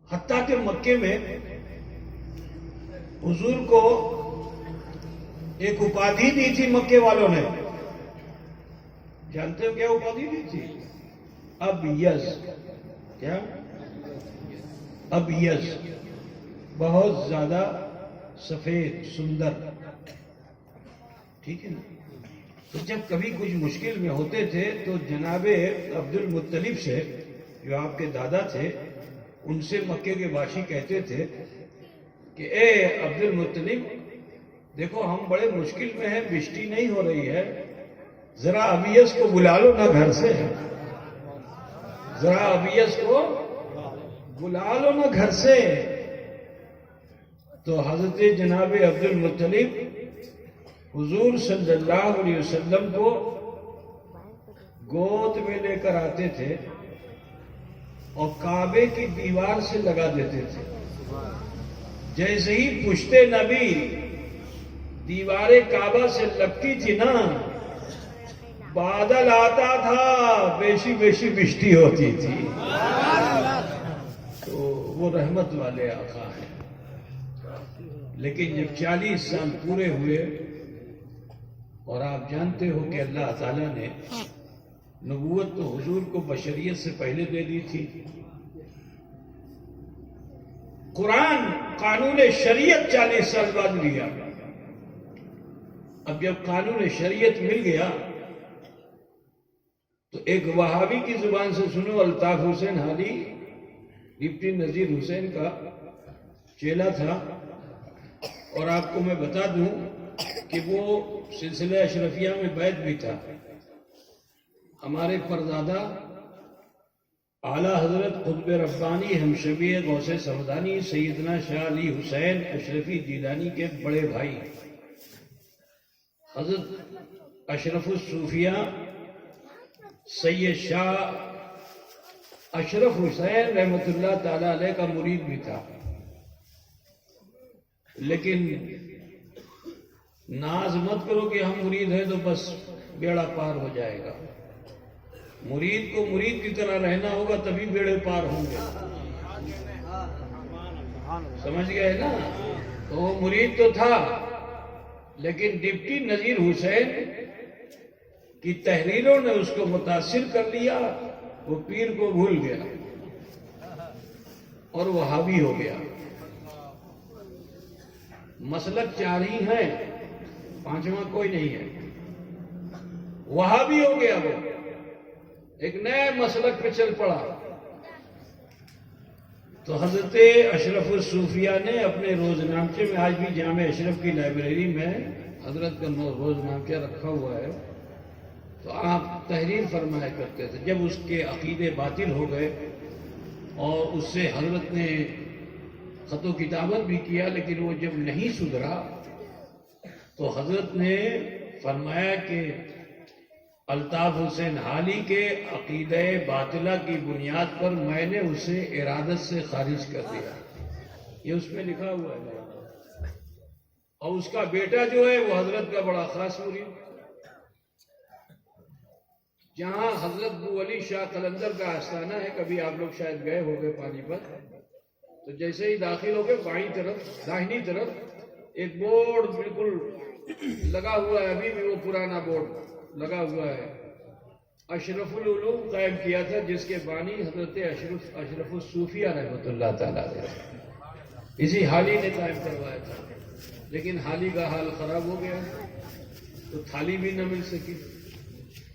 حتیٰ کہ مکے میں حضور کو ایک اپادھی دی تھی مکے والوں نے. جانتے ہو کیا اپادھی دی تھی؟ ابیض. کیا؟ ابیض. بہت زیادہ سفید سندر. ٹھیک ہے نا. تو جب کبھی کچھ مشکل میں ہوتے تھے تو جناب عبد المطلب سے، جو آپ کے دادا تھے، ان سے مکے کے باشی کہتے تھے کہ اے عبد المطلب، دیکھو ہم بڑے مشکل میں ہیں، بشتی نہیں ہو رہی ہے، ذرا ابیض کو بلا لو نا گھر سے، ذرا ابیض کو بلا لو نا گھر سے. تو حضرت جناب عبد المطلب حضور صلی اللہ علیہ وسلم کو گود میں لے کر آتے تھے اور کعبے کی دیوار سے لگا دیتے تھے. جیسے ہی پشتے نبی دیوار کعبہ سے لگتی تھی نا، بادل آتا تھا، بیشی بیشی بشتی ہوتی تھی. تو وہ رحمت والے آقا ہیں. لیکن جب 40 سال پورے ہوئے، اور آپ جانتے ہو کہ اللہ تعالیٰ نے نبوت تو حضور کو بشریت سے پہلے دے دی تھی. قرآن قانون شریعت 40 سال بعد لیا. اب جب قانون شریعت مل گیا تو ایک وہابی کی زبان سے سنو. الطاف حسین حالی ڈپٹی نذیر حسین کا چیلا تھا، اور آپ کو میں بتا دوں کہ وہ سلسلہ اشرفیہ میں بیعت بھی تھا. ہمارے پردادا اعلیٰ حضرت قطب ربانی ہم شبیہ غوث سمدانی سیدنا شاہ علی حسین اشرفی جیلانی کے بڑے بھائی حضرت اشرف الصوفیہ سید شاہ اشرف حسین رحمۃ اللہ تعالی علیہ کا مرید بھی تھا. لیکن ناز مت کرو کہ ہم مرید ہیں تو بس بیڑا پار ہو جائے گا. مرید کو مرید کی طرح رہنا ہوگا تبھی بیڑے پار ہوں گے. سمجھ گئے نا. تو وہ مرید تو تھا، لیکن ڈپٹی نذیر حسین کی تحریروں نے اس کو متاثر کر لیا. وہ پیر کو بھول گیا اور وہابی ہو گیا. مسلک 4 ہی ہیں، 5واں کوئی نہیں ہے. وہابی ہو گیا، وہ ایک نئے مسلک پہ چل پڑا. تو حضرت اشرف الصوفیہ نے اپنے روزنامچے میں، آج بھی جامع اشرف کی لائبریری میں حضرت کا روزنامچہ رکھا ہوا ہے، تو آپ تحریر فرمایا کرتے تھے. جب اس کے عقیدے باطل ہو گئے اور اس سے حضرت نے خط و کتابت بھی کیا، لیکن وہ جب نہیں سدھرا تو حضرت نے فرمایا کہ الطاف حسین حالی کے عقیدہ باطلہ کی بنیاد پر میں نے اسے ارادت سے خارج کر دیا. یہ اس میں لکھا ہوا ہے. اور اس کا بیٹا جو ہے وہ حضرت کا بڑا خاص مرید. جہاں حضرت بو علی شاہ قلندر کا آستانہ ہے، کبھی آپ لوگ شاید گئے ہو گئے پانی پر، تو جیسے ہی داخل ہو گئے بائیں طرف داہنی طرف ایک بورڈ بالکل لگا ہوا ہے، ابھی بھی وہ پرانا بورڈ لگا ہوا ہے. اشرف العلوم قائم کیا تھا، جس کے بانی حضرت اشرف الصوفیہ رحمۃ اللہ تعالیٰ علیہ. اسی حالی نے قائم کروایا تھا، لیکن حالی کا حال خراب ہو گیا تو تھالی بھی نہ مل سکی.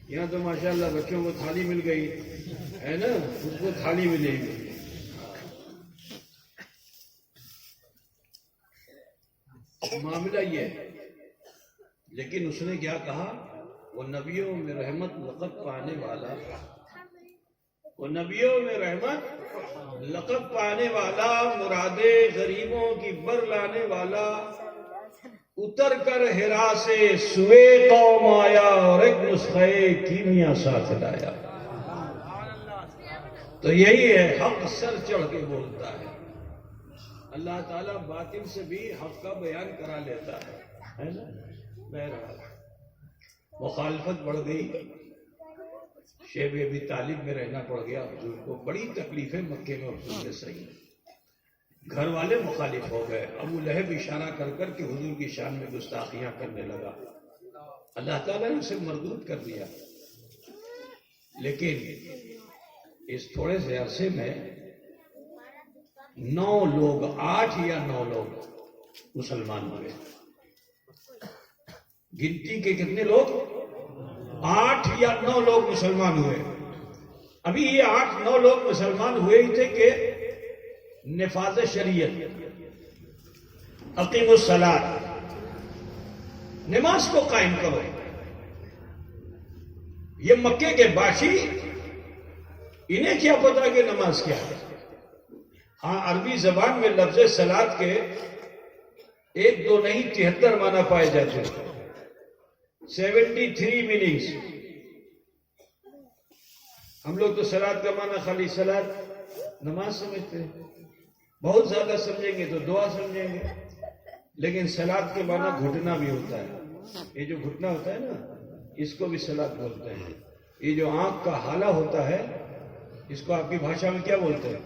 یہاں تو ماشاءاللہ بچوں کو تھالی مل گئی ہے نا، اس کو تھالی ملے گی. معاملہ یہ ہے. لیکن اس نے کیا کہا؟ وہ نبیوں میں رحمت لقب پانے والا، وہ نبیوں میں رحمت لقب پانے والا، مرادے غریبوں کی بر لانے والا، اتر کر ہرا سے سوے قوم آیا اور ایک نسخہ کیمیا ساتھ لایا. تو یہی ہے، حق سر چڑھ کے بولتا ہے. اللہ تعالیٰ باطل سے بھی حق کا بیان کرا لیتا ہے نا. بہرحال مخالفت بڑھ گئی، شیب ابی طالب میں رہنا پڑ گیا حضور کو. بڑی تکلیفیں مکے میں حضور نے سہی. گھر والے مخالف ہو گئے. ابو لہب اشارہ کر کر کے حضور کی شان میں گستاخیاں کرنے لگا. اللہ تعالیٰ نے اسے مردود کر دیا. لیکن اس تھوڑے سے عرصے میں 9 لوگ 8 یا 9 لوگ مسلمان ہوئے. گنتی کے کتنے لوگ؟ 8 یا 9 لوگ مسلمان ہوئے. ابھی یہ 8-9 لوگ مسلمان ہوئے ہی تھے کہ نفاذ شریعت، اقیم الصلاۃ، نماز کو قائم کرو. یہ مکے کے باشی، انہیں کیا پتا کہ نماز کیا ہے؟ ہاں، عربی زبان میں لفظ صلاۃ کے 1 2 نہیں 73 معنی پائے جاتے ہیں. 73 میننگز. ہم لوگ تو صلاۃ کا معنی خالی صلاۃ نماز سمجھتے ہیں. بہت زیادہ سمجھیں گے تو دعا سمجھیں گے. لیکن صلاۃ کے معنی گھٹنا بھی ہوتا ہے. یہ جو گھٹنا ہوتا ہے نا، اس کو بھی صلاۃ بولتے ہیں. یہ جو آنکھ کا حالہ ہوتا ہے، اس کو آپ کی بھاشا میں کیا بولتے ہیں؟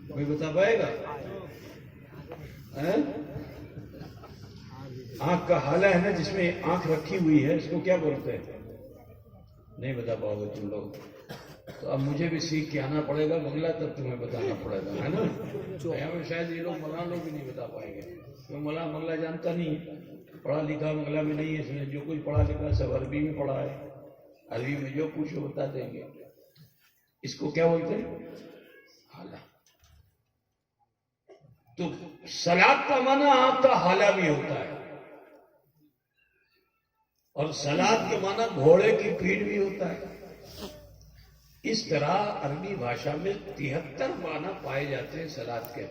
کوئی بتا پائے گا؟ آنکھ کا حالہ ہے نا، جس میں آنکھ رکھی ہوئی ہے، اس کو کیا بولتے ہیں؟ نہیں بتا پاؤ گے تم لوگ. تو اب مجھے بھی سیکھ کے آنا پڑے گا بنگلہ، تب تمہیں بتانا پڑے گا، ہے نا. شاید یہ لوگ مولانا لوگ بھی نہیں بتا پائیں گے. مولانا بنگلہ جانتا نہیں، پڑھا لکھا بنگلہ میں نہیں ہے. اس نے جو کچھ پڑھا لکھا سب عربی میں پڑھا ہے. عربی میں جو پوچھو بتا دیں گے. اس کو کیا بولتے ہیں؟ حالہ. تو صلاۃ کا معنی آنکھ کا حالہ بھی ہوتا ہے، اور صلاۃ کے معنی گھوڑے کی پیٹھ بھی ہوتا ہے. اس طرح عربی بھاشا میں 73 معنی پائے جاتے ہیں صلاۃ کے.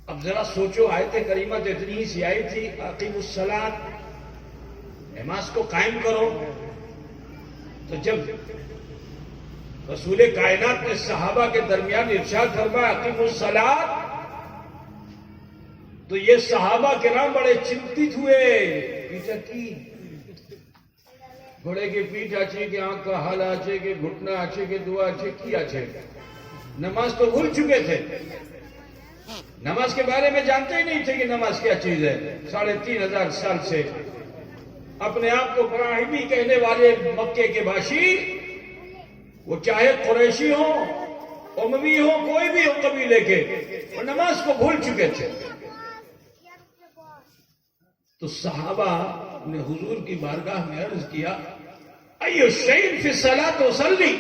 اب ذرا سوچو، آیت کریمہ تو اتنی ہی سی آئی تھی، اقیم الصلاۃ، نماز کو قائم کرو. تو جب رسول کائنات نے صحابہ کے درمیان ارشاد فرمایا اقیم الصلاۃ، تو یہ صحابہ کرام بڑے چنتت ہوئے. پیچھا کی گھوڑے کی پیٹھ آچے کہ آنکھ کا حال آچے کہ گھٹنا آچے کہ دعا آچے کی آچے. نماز تو بھول چکے تھے. نماز کے بارے میں جانتے ہی نہیں تھے کہ نماز کیا چیز ہے. 3500 سال سے اپنے آپ کو ابراہیمی کہنے والے مکے کے باشی، وہ چاہے قریشی ہوں، اموی ہوں، کوئی بھی ہو قبیلے کے، وہ نماز کو بھول چکے تھے. تو صحابہ نے حضور کی بارگاہ میں عرض کیا، ایو شیء فی الصلاۃ اصلی،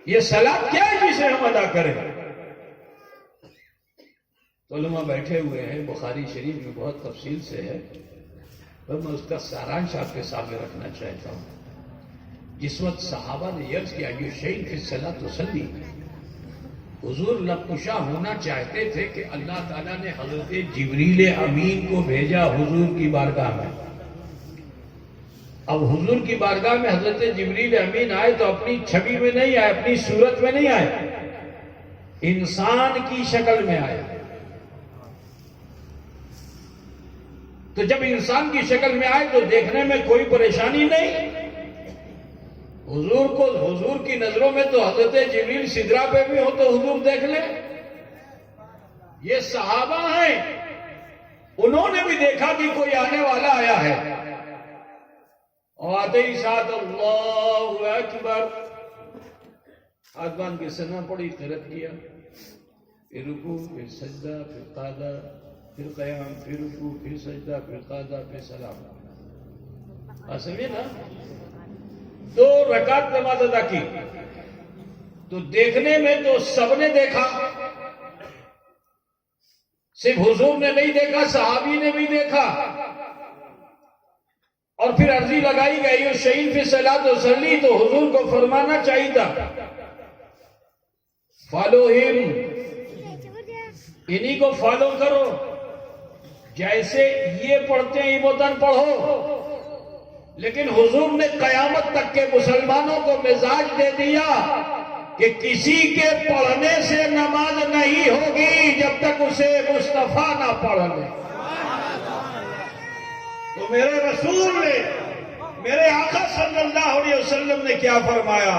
یہ صلاۃ کیا ہے جسے ہم ادا کریں؟ تو علماء بیٹھے ہوئے ہیں، بخاری شریف میں بہت تفصیل سے ہے، پر میں اس کا سارانش آپ کے سامنے رکھنا چاہتا ہوں. جس وقت صحابہ نے عرض کیا ایو شیء فی الصلاۃ اصلی، حضور لبکشا ہونا چاہتے تھے کہ اللہ تعالیٰ نے حضرت جبریل امین کو بھیجا حضور کی بارگاہ میں. اب حضور کی بارگاہ میں حضرت جبریل امین آئے تو اپنی چھبی میں نہیں آئے، اپنی صورت میں نہیں آئے، انسان کی شکل میں آئے. تو جب انسان کی شکل میں آئے تو دیکھنے میں کوئی پریشانی نہیں. حضور کی نظروں میں تو حضرت جبریل سدرا پہ بھی ہو تو حضور دیکھ لیں. یہ صحابہ ہیں، انہوں نے بھی دیکھا کہ کوئی آنے والا آیا ہے، اور آتے ہی ساتھ اللہ اکبر ہاتھ باندھ کے سنا پڑی، قرأت کیا، پھر رکوع، پھر سجدہ، پھر قعدہ، پھر قیام، پھر رکوع، پھر سجدہ، پھر قعدہ، پھر سلام. سمجھے نا؟ 2 رکعت نماز ادا کی. تو دیکھنے میں تو سب نے دیکھا، صرف حضور نے نہیں دیکھا، صحابی نے بھی دیکھا. اور پھر عرضی لگائی گئی اور شیء فی الصلاۃ اصلی، تو حضور کو فرمانا چاہیے تھا فالو ہم، انہی کو فالو کرو، جیسے یہ پڑھتے ہیں یہ پڑھو. لیکن حضور نے قیامت تک کے مسلمانوں کو مزاج دے دیا کہ کسی کے پڑھنے سے نماز نہیں ہوگی جب تک اسے مصطفیٰ نہ پڑھ لے. تو میرے رسول نے، میرے آقا صلی اللہ علیہ وسلم نے کیا فرمایا؟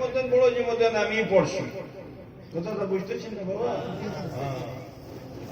মতন বড় যে মতন আমি পড়ছি, কথাটা বুঝতেছেন না বাবা?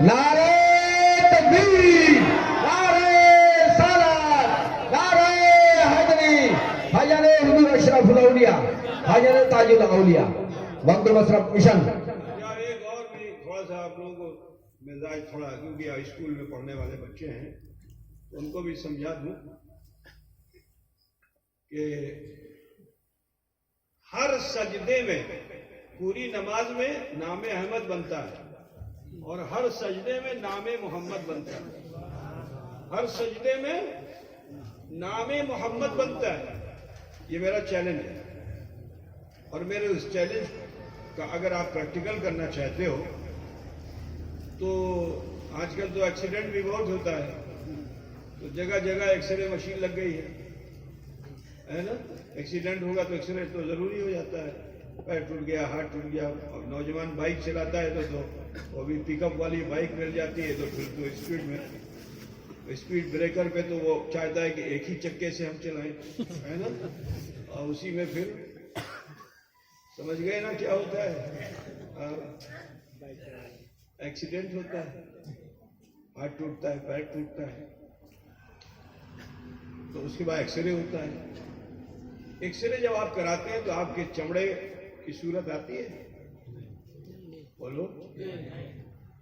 نعرہ تکبیر، نعرہ رسالت، نعرہ حیدری، بھائیان حضور اشرف الاولیاء، بھائیان تاج الاولیاء، وقت مصرف مشن۔ یار ایک اور بھی تھوڑا سا آپ لوگوں کو مزاج تھوڑا، کیونکہ ہائی اسکول میں پڑھنے والے بچے ہیں تو ان کو بھی سمجھا دوں کہ ہر سجدے میں، پوری نماز میں نام احمد بنتا ہے اور ہر سجدے میں نام محمد بنتا ہے، ہر سجدے میں نام محمد بنتا ہے۔ یہ میرا چیلنج ہے، اور میرے اس چیلنج کا اگر آپ پریکٹیکل کرنا چاہتے ہو تو آج کل تو ایکسیڈنٹ بھی بہت ہوتا ہے، تو جگہ جگہ ایکس رے مشین لگ گئی ہے نا؟ ایکسیڈنٹ ہوگا تو ایکس رے تو ضروری ہو جاتا ہے، پیر ٹوٹ گیا، ہاتھ ٹوٹ گیا، اور نوجوان بائک چلاتا ہے تو وہ بھی پک اپ والی بائک مل جاتی ہے تو پھر تو اسپیڈ میں، اسپیڈ بریکر پہ تو وہ چاہتا ہے کہ ایک ہی چکے سے ہم چلائیں، ہے نا؟ اور اسی میں پھر سمجھ گئے نا کیا ہوتا ہے؟ ایکسیڈنٹ ہوتا ہے، ہاتھ ٹوٹتا ہے، پیر ٹوٹتا ہے، تو اس کے بعد ایکس رے ہوتا ہے۔ ایکس رے جب آپ کراتے ہیں تو آپ کے چمڑے کی صورت آتی ہے؟ بولو،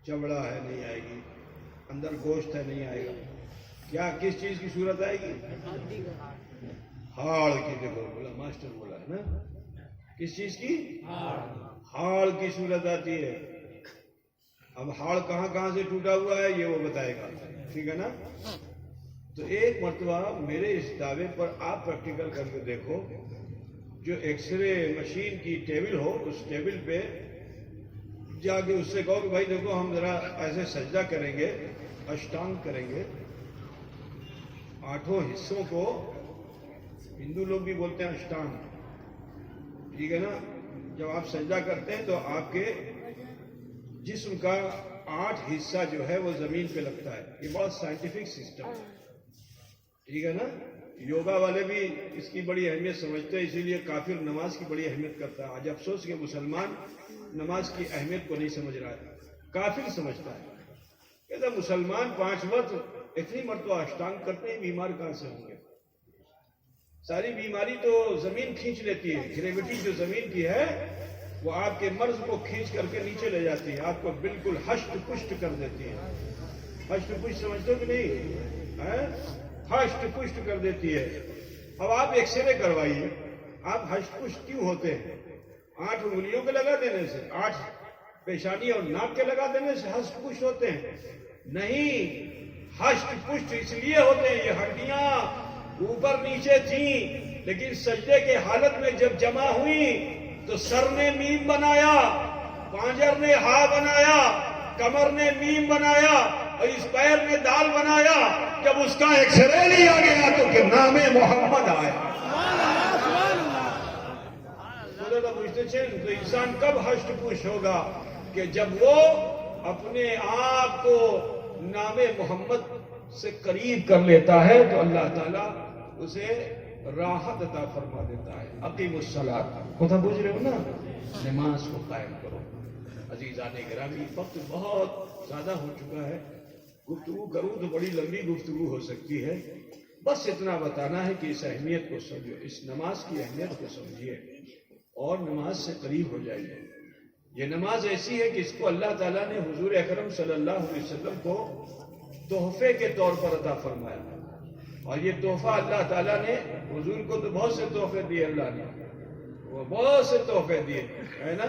چمڑا ہے نہیں آئے گی، اندر گوشت ہے نہیں آئے گا، کیا کس چیز کی صورت آئے گی؟ ہاڑ کی، دیکھو بولا ماسٹر بولا ہے نا، کس چیز کی؟ ہاڑ کی صورت آتی ہے۔ اب ہاڑ کہاں کہاں سے ٹوٹا ہوا ہے یہ وہ بتائے گا، ٹھیک ہے نا؟ تو ایک مرتبہ میرے اس دعوے پر آپ پریکٹیکل کر کے دیکھو، جو ایکس رے مشین کی ٹیبل ہو اس ٹیبل پہ جا کے اس سے کہو کہ بھائی دیکھو ہم ذرا ایسے سجدہ کریں گے، اشٹانگ کریں گے، 8 حصوں کو ہندو لوگ بھی بولتے ہیں اشٹانگ، ٹھیک ہے نا؟ جب آپ سجدہ کرتے ہیں تو آپ کے جسم کا 8 حصہ جو ہے وہ زمین پہ لگتا ہے۔ یہ بہت سائنٹیفک سسٹم ہے، ٹھیک ہے نا؟ یوگا والے بھی اس کی بڑی اہمیت سمجھتے ہیں، اسی لیے کافر نماز کی بڑی اہمیت کرتا ہے۔ آج افسوس کہ مسلمان نماز کی اہمیت کو نہیں سمجھ رہا ہے، کافر سمجھتا ہے۔ کہتا ہے مسلمان 5 وقت اتنی مرتبہ اشٹانگ کرتے ہیں، بیمار کہاں سے ہوں گے؟ ساری بیماری تو زمین کھینچ لیتی ہے، گریویٹی جو زمین کی ہے وہ آپ کے مرض کو کھینچ کر کے نیچے لے جاتی ہے، آپ کو بالکل ہشت پشت کر دیتی ہے۔ ہشت پشت سمجھتے ہو کہ نہیں؟ ہشت پشت کر دیتی ہے۔ اب آپ ایکس رے کروائیے، آپ ہشت پشت کیوں ہوتے ہیں؟ 8 انگلیوں کے لگا دینے سے، 8 پیشانی اور ناک کے لگا دینے سے ہشت پشت ہوتے ہیں؟ نہیں، ہشت پشت اس لیے ہوتے ہیں، یہ ہڈیاں اوپر نیچے تھیں لیکن سجدے کے حالت میں جب جمع ہوئی تو سر نے میم بنایا، پانجر نے ہا بنایا، کمر نے میم بنایا اور اس پیر نے دال بنایا۔ جب اس کا ایکس رے لیا گیا تو کہ نام محمد آیا۔ تو انسان کب ہشت پوش ہوگا؟ کہ جب وہ اپنے آپ کو نام محمد سے قریب کر لیتا ہے تو اللہ تعالیٰ اسے راحت عطا فرما دیتا ہے۔ اقیم الصلاۃ، کتھا بوجھ رہے ہو نا؟ نماز کو قائم کرو۔ عزیزان گرامی، وقت بہت زیادہ ہو چکا ہے، گفتگو کروں تو بڑی لمبی گفتگو ہو سکتی ہے، بس اتنا بتانا ہے کہ اس اہمیت کو سمجھو، اس نماز کی اہمیت کو سمجھیے اور نماز سے قریب ہو جائیے۔ یہ نماز ایسی ہے کہ اس کو اللہ تعالیٰ نے حضور اکرم صلی اللہ علیہ وسلم کو تحفے کے طور پر عطا فرمایا، اور یہ تحفہ اللہ تعالیٰ نے حضور کو تو بہت سے تحفے دیے، اللہ نے وہ بہت سے تحفے دیے، ہے نا؟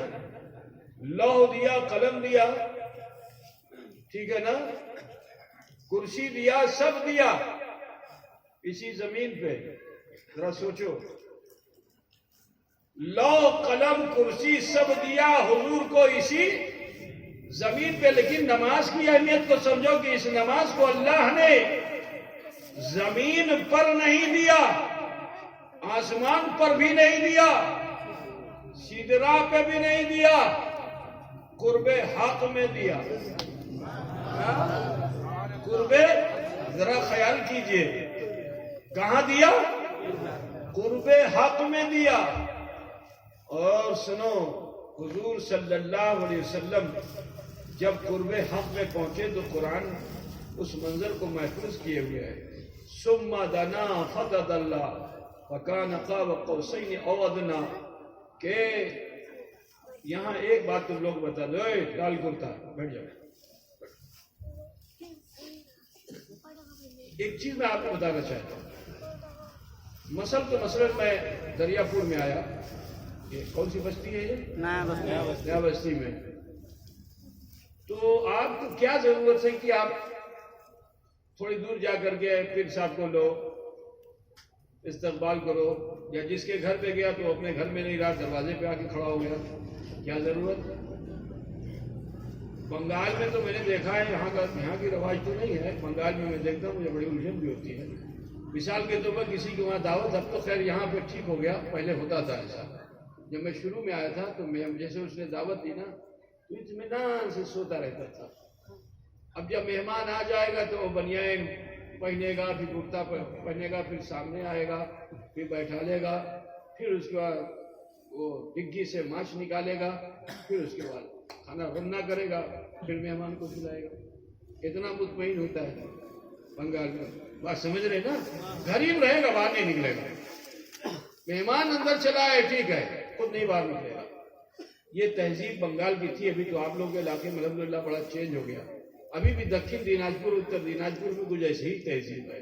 لوح دیا، قلم دیا، ٹھیک ہے نا؟ کرسی دیا، سب دیا اسی زمین پہ۔ ذرا سوچو، لوح قلم کرسی سب دیا حضور کو اسی زمین پہ، لیکن نماز کی اہمیت کو سمجھو کہ اس نماز کو اللہ نے زمین پر نہیں دیا، آسمان پر بھی نہیں دیا، سدرا پہ بھی نہیں دیا، قرب حق میں دیا۔ قرب، ذرا خیال کیجئے، کہاں دیا؟ قرب حق میں دیا۔ اور سنو، حضور صلی اللہ علیہ وسلم جب قرب حق میں پہنچے تو قرآن اس منظر کو محفوظ کیے ہوئے ہے. ثم دنا فتدلی فکان قاب قوسین او ادنی. کہ یہاں ایک بات تم لوگ بتا دو. لال کرتا بیٹھ جاؤ. ایک چیز میں آپ کو بتانا چاہتا ہوں. مثلاً میں دریا پور میں آیا. یہ کون سی بستی ہے؟ یہ نیا بستی میں. تو آپ کو کیا ضرورت ہے کہ آپ تھوڑی دور جا کر کے پیر صاحب کو لو، استقبال کرو، یا جس کے گھر پہ گیا تو اپنے گھر میں نہیں رہا، دروازے پہ آ کے کھڑا ہو گیا؟ کیا ضرورت؟ بنگال میں تو میں نے دیکھا ہے، یہاں کی رواج تو نہیں ہے. بنگال میں دیکھتا ہوں، مجھے بڑی الجھن بھی ہوتی ہے. مثال کے طور پر کسی کے وہاں دعوت، اب تو خیر یہاں پہ ٹھیک ہو گیا، پہلے ہوتا تھا ایسا. جب میں شروع میں آیا تھا تو میں جیسے اس نے دعوت دی نا تو اطمینان سے سوتا رہتا تھا. اب جب مہمان آ جائے گا تو وہ بنیان پہنے گا، پھر کرتا پہنے گا، پھر سامنے آئے گا، پھر بیٹھا لے گا، پھر اس کے بعد وہ ڈگی سے ماچھ نکالے گا، پھر اس کے بعد کھانا رننا کرے گا، پھر مہمان کو کھلائے گا. اتنا مطمئن ہوتا ہے بنگال میں. بات سمجھ رہے نا؟ غریب رہے گا، باہر نہیں نکلے گا. مہمان اندر چلا ہے ٹھیک ہے، خود نہیں باہر نکلے گا. یہ تہذیب بنگال کی تھی. ابھی تو آپ لوگوں کے علاقے میں الحمدللہ بڑا چینج ہو گیا. ابھی بھی دکن دیناجپور، اتر دیناجپور میں کچھ ایسی ہی تہذیب ہے.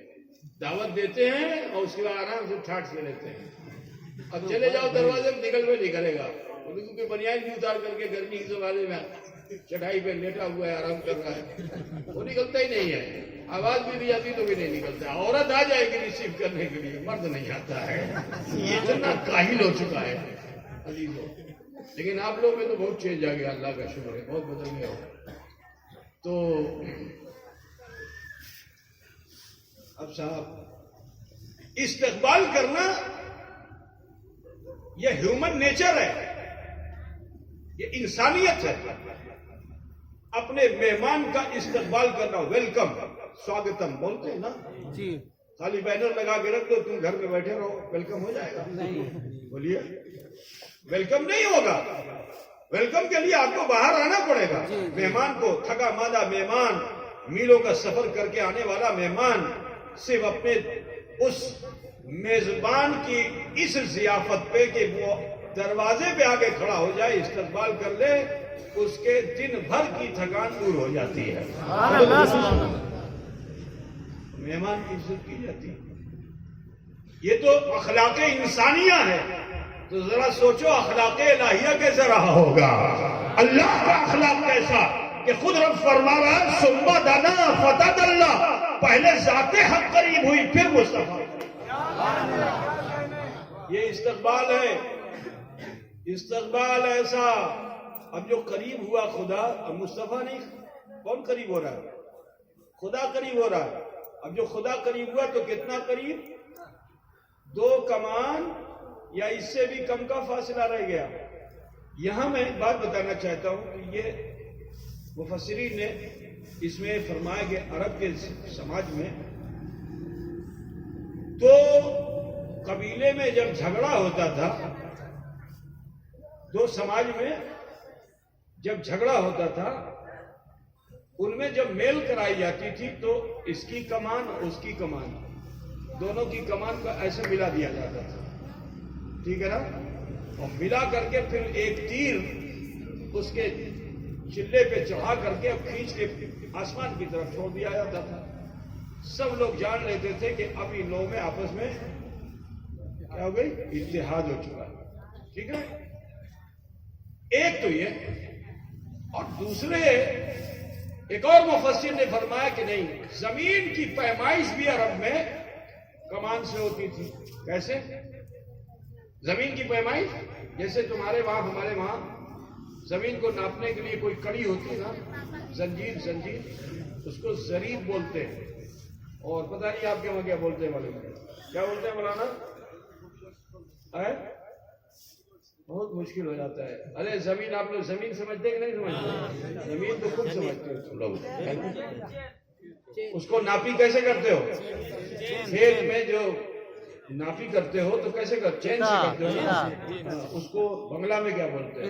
دعوت دیتے ہیں اور اس کے بعد آرام سے ٹھاٹ سے رہتے ہیں. اب چلے جاؤ دروازے میں نکلے گا، کیونکہ بنیاد بھی اتار کر کے گرمی کے زمانے میں چٹائی پہ لیٹا ہوا ہے، آرام کر رہا ہے، وہ نکلتا ہی نہیں ہے. آواز بھی دی جاتی تو بھی نہیں نکلتا. عورت آ جائے گی ریسیو کرنے کے لیے، مرد نہیں آتا ہے. یہ اتنا کاہل ہو چکا ہے عزیزوں. لیکن آپ لوگ میں تو بہت چینج آ گیا، اللہ کا شکر ہے، بہت بدل گیا. تو اب صاحب استقبال کرنا یہ ہیومن نیچر ہے، یہ انسانیت ہے. اپنے مہمان کا استقبال کرنا، ویلکم، سواگتم بولتے ہیں نا جی. خالی بینر لگا کے رکھ دو، تم گھر میں بیٹھے رہو، ویلکم ہو جائے گا؟ بولیے، ویلکم نہیں ہوگا. ویلکم کے لیے آپ کو باہر آنا پڑے گا. مہمان کو، تھکا ماندہ مہمان، میلوں کا سفر کر کے آنے والا مہمان صرف اپنے اس میزبان کی اس ضیافت پہ کہ وہ دروازے پہ آگے کھڑا ہو جائے، استقبال کر لے، اس کے دن بھر کی تھکان دور ہو جاتی ہے. مہمان کی عزت کی جاتی ہے. یہ تو اخلاق انسانیہ ہے. تو ذرا سوچو اخلاق الہیہ کیسا رہا ہوگا، اللہ کا اخلاق کیسا، کہ خود رب فرما رہا ہے ثم دنا فتدلی، پہلے ذات حق قریب ہوئی پھر مصطفیٰ. یہ استقبال ہے، استقبال ایسا. اب جو قریب ہوا خدا، اب مصطفیٰ نہیں، کون قریب ہو رہا ہے؟ خدا قریب ہو رہا ہے. اب جو خدا قریب ہوا تو کتنا قریب؟ 2 کمان یا اس سے بھی کم کا فاصلہ رہ گیا. یہاں میں ایک بات بتانا چاہتا ہوں کہ یہ مفسرین نے اس میں فرمایا کہ عرب کے سماج میں تو قبیلے میں جب جھگڑا ہوتا تھا، 2 سماج میں جب جھگڑا ہوتا تھا، ان میں جب میل کرائی جاتی تھی تو اس کی کمان اور اس کی کمان، دونوں کی کمان کو ایسے ملا دیا جاتا تھا، ٹھیک ہے نا؟ اور ملا کر کے پھر ایک تیر اس کے چلے پہ چڑھا کر کے اب کھینچ کے آسمان کی طرف چھوڑ دیا جاتا تھا. سب لوگ جان لیتے تھے کہ اب ان لوگوں میں آپس میں کیا ہو گئی؟ اتحاد ہو چکا ہے. ٹھیک ہے، ایک تو یہ. اور دوسرے ایک اور مفسر نے فرمایا کہ نہیں، زمین کی پیمائش بھی عرب میں کمان سے ہوتی تھی. کیسے زمین کی پیمائش؟ جیسے تمہارے وہاں ہمارے وہاں زمین کو ناپنے کے لیے کوئی کڑی ہوتی ہے نا، زنجیر، اس کو ضریب بولتے ہیں. اور پتہ نہیں آپ کے وہاں کیا بولتے ہیں، معلوم ہے کیا بولتے ہیں مولانا؟ بہت مشکل ہو جاتا ہے. ارے زمین، آپ لوگ زمین سمجھتے کہ نہیں سمجھتے؟ زمین تو خود سمجھتے ہو تم لوگ. اس کو ناپی کیسے کرتے ہو؟ کھیت میں جو ناپی کرتے ہو تو کیسے کرتے؟ چین سے کرتے ہو. اس کو بنگلہ میں کیا بولتے ہیں؟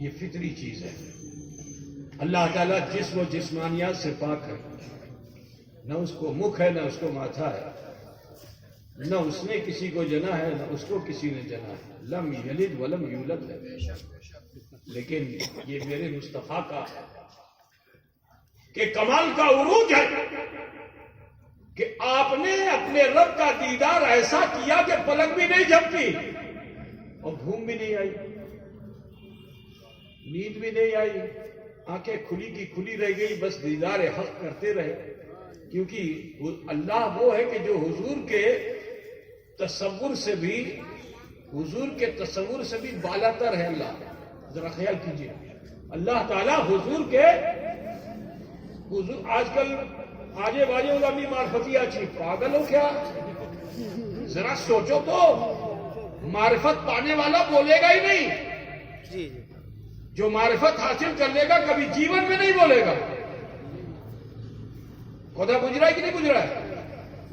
یہ فطری چیز ہے. اللہ تعالیٰ جسم و جسمانیات سے پاک ہے. نہ اس کو مکھ ہے، نہ اس کو ماتھا ہے، نہ اس نے کسی کو جنا ہے، نہ اس کو کسی نے جنا ہے. لم یلد ولم یولد ہے. لیکن یہ میرے مصطفیٰ کا کہ کمال کا عروج ہے کہ آپ نے اپنے رب کا دیدار ایسا کیا کہ پلک بھی نہیں جھپکی اور گھوم بھی نہیں آئی، نیند بھی نہیں آئی، آنکھیں کھلی کی کھلی رہ گئی، بس دیدار حق کرتے رہے. کیونکہ اللہ وہ ہے کہ جو حضور کے تصور سے بھی بالا تر ہے. اللہ ذرا خیال کیجیے، اللہ تعالیٰ حضور آج کل آجے باجے غلامی معرفتی اچھی پاگل ہو کیا؟ ذرا سوچو تو، معرفت پانے والا بولے گا ہی نہیں. جی جی جو معرفت حاصل کر لے گا کبھی جیون میں نہیں بولے گا. خدا بجھ رہا ہے کہ نہیں بجھ رہا ہے